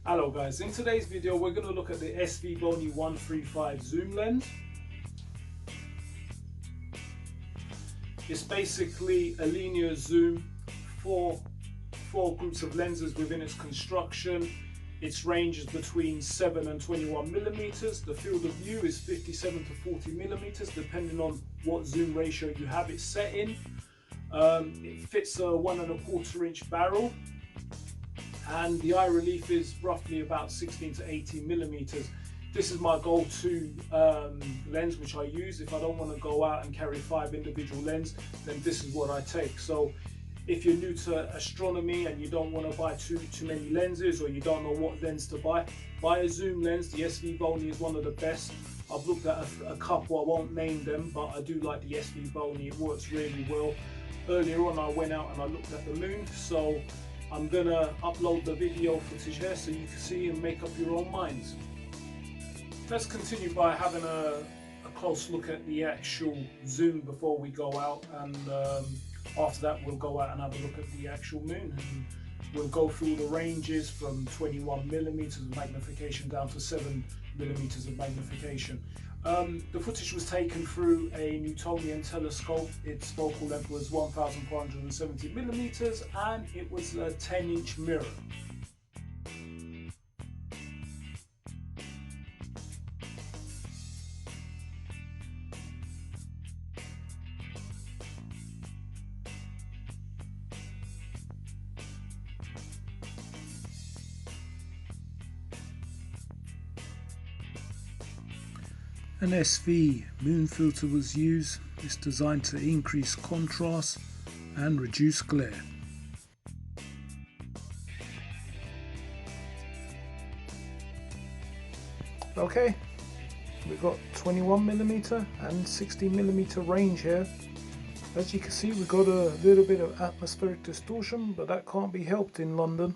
Hello guys, in today's video we're going to look at the Svbony 135 zoom lens. It's basically a linear zoom for four groups of lenses within its construction. Its range is between 7 and 21 millimeters. The field of view is 57 to 40 millimeters depending on what zoom ratio you have it set in. It fits a 1¼ inch barrel. And the eye relief is roughly about 16 to 18 millimeters. This is my go-to lens which I use. If I don't want to go out and carry 5 individual lenses, then this is what I take. So if you're new to astronomy and you don't want to buy too many lenses, or you don't know what lens to buy a zoom lens. The Svbony is one of the best. I've looked at a couple, I won't name them, but I do like the Svbony. It works really well. Earlier on I went out and I looked at the moon, so I'm gonna upload the video footage here so you can see and make up your own minds. Let's continue by having a close look at the actual zoom before we go out, and after that we'll go out and have a look at the actual moon, and we'll go through the ranges from 21 millimeters of magnification down to 7 millimeters of magnification. The footage was taken through a Newtonian telescope. Its focal length was 1470 millimeters and it was a 10-inch mirror. An SV moon filter was used. It's designed to increase contrast and reduce glare. Okay, we've got 21 millimeter and 60 millimeter range here. As you can see, we've got a little bit of atmospheric distortion, but that can't be helped in London.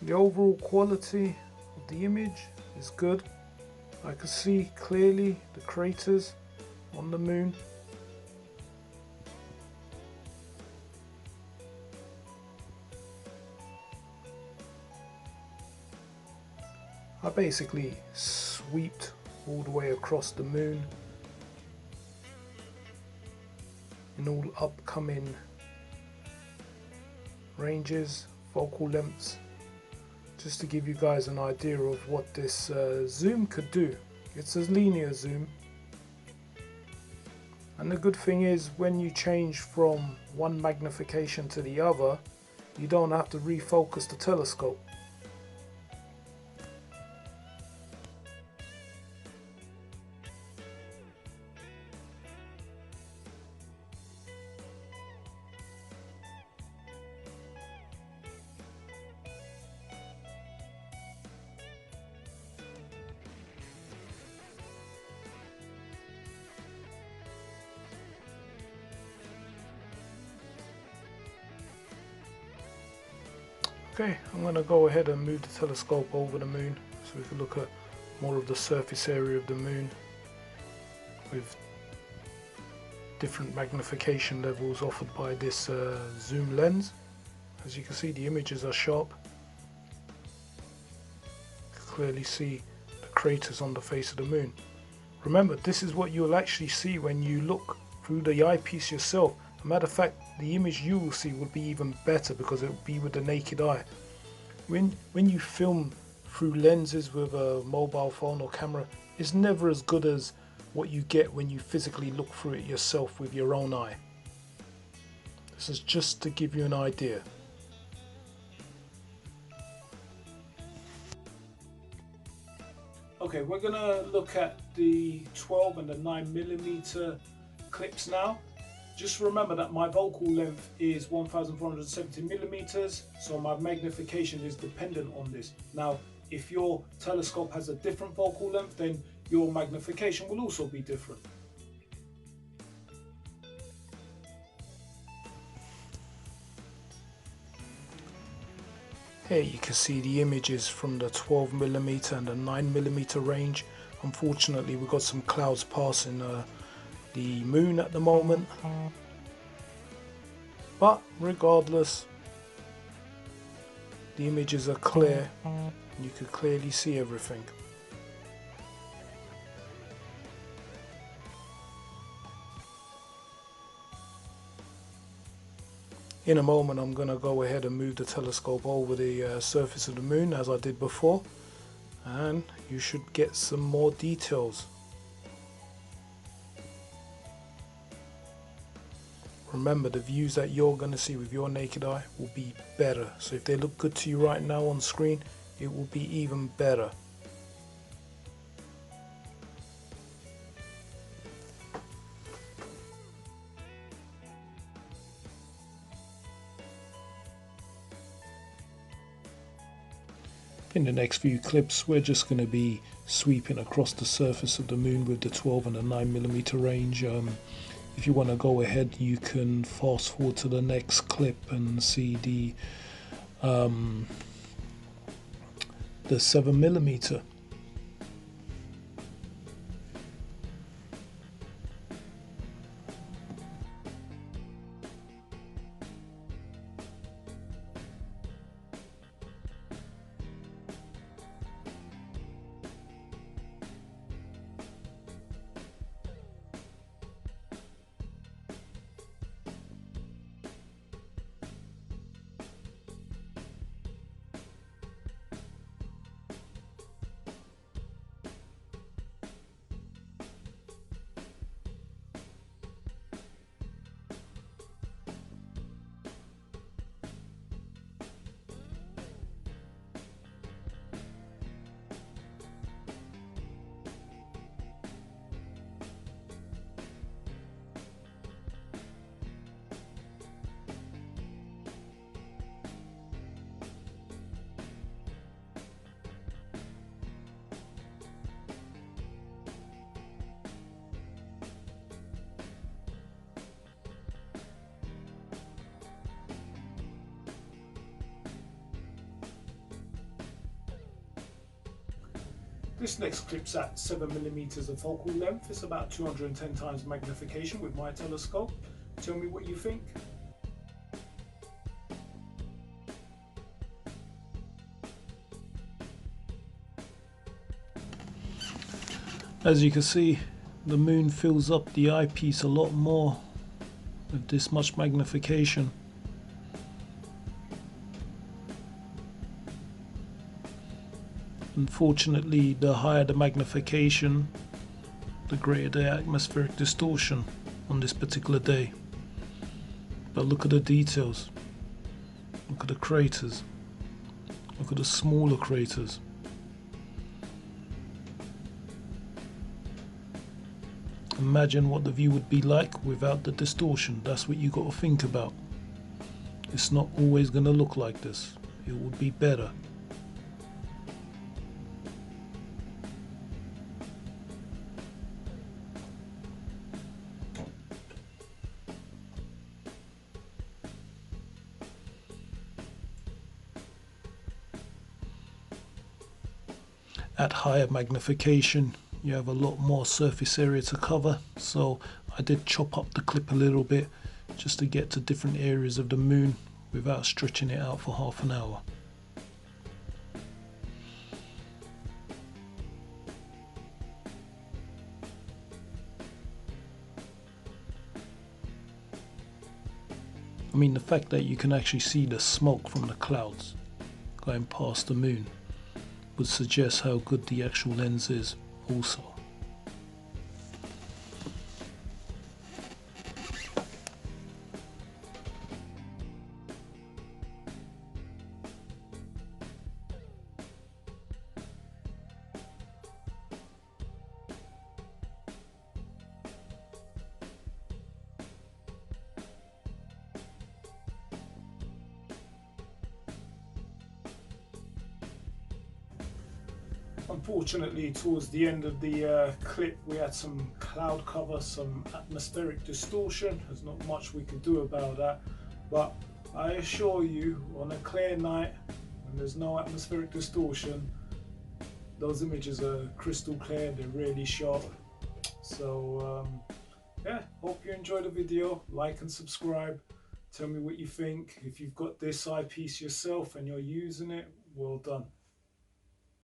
The overall quality of the image is good. I can see clearly the craters on the moon. I basically swept all the way across the moon in all upcoming ranges, focal lengths, just to give you guys an idea of what this zoom could do. It's a linear zoom, and the good thing is when you change from one magnification to the other, you don't have to refocus the telescope. Okay, I'm going to go ahead and move the telescope over the moon so we can look at more of the surface area of the moon with different magnification levels offered by this zoom lens. As you can see, the images are sharp. You can clearly see the craters on the face of the moon. Remember, this is what you'll actually see when you look through the eyepiece yourself. As a matter of fact, the image you will see will be even better because it will be with the naked eye. When you film through lenses with a mobile phone or camera, it's never as good as what you get when you physically look through it yourself with your own eye. This is just to give you an idea. Okay, we're going to look at the 12 and the 9 millimeter clips now. Just remember that my focal length is 1470 millimeters, so my magnification is dependent on this. Now, if your telescope has a different focal length, then your magnification will also be different. Here you can see the images from the 12 millimeter and the 9 millimeter range. Unfortunately, we've got some clouds passing the moon at the moment, but regardless, the images are clear and you can clearly see everything. In a moment I'm going to go ahead and move the telescope over the surface of the moon as I did before, and you should get some more details. Remember, the views that you're going to see with your naked eye will be better. So if they look good to you right now on screen, it will be even better. In the next few clips, we're just going to be sweeping across the surface of the moon with the 12 and the 9mm range. If you want to go ahead, you can fast forward to the next clip and see the 7mm. This next clip's at 7mm of focal length. It's about 210 times magnification with my telescope. Tell me what you think. As you can see, the moon fills up the eyepiece a lot more with this much magnification. Unfortunately, the higher the magnification, the greater the atmospheric distortion on this particular day. But look at the details. Look at the craters. Look at the smaller craters. Imagine what the view would be like without the distortion. That's what you got to think about. It's not always going to look like this. It would be better. At higher magnification, you have a lot more surface area to cover, so I did chop up the clip a little bit just to get to different areas of the moon without stretching it out for half an hour. I mean, the fact that you can actually see the smoke from the clouds going past the moon would suggest how good the actual lens is also. Unfortunately, towards the end of the clip, we had some cloud cover, some atmospheric distortion. There's not much we could do about that, but I assure you, on a clear night when there's no atmospheric distortion, those images are crystal clear, they're really sharp. So yeah, hope you enjoyed the video. Like and subscribe. Tell me what you think. If you've got this eyepiece yourself and you're using it, well done.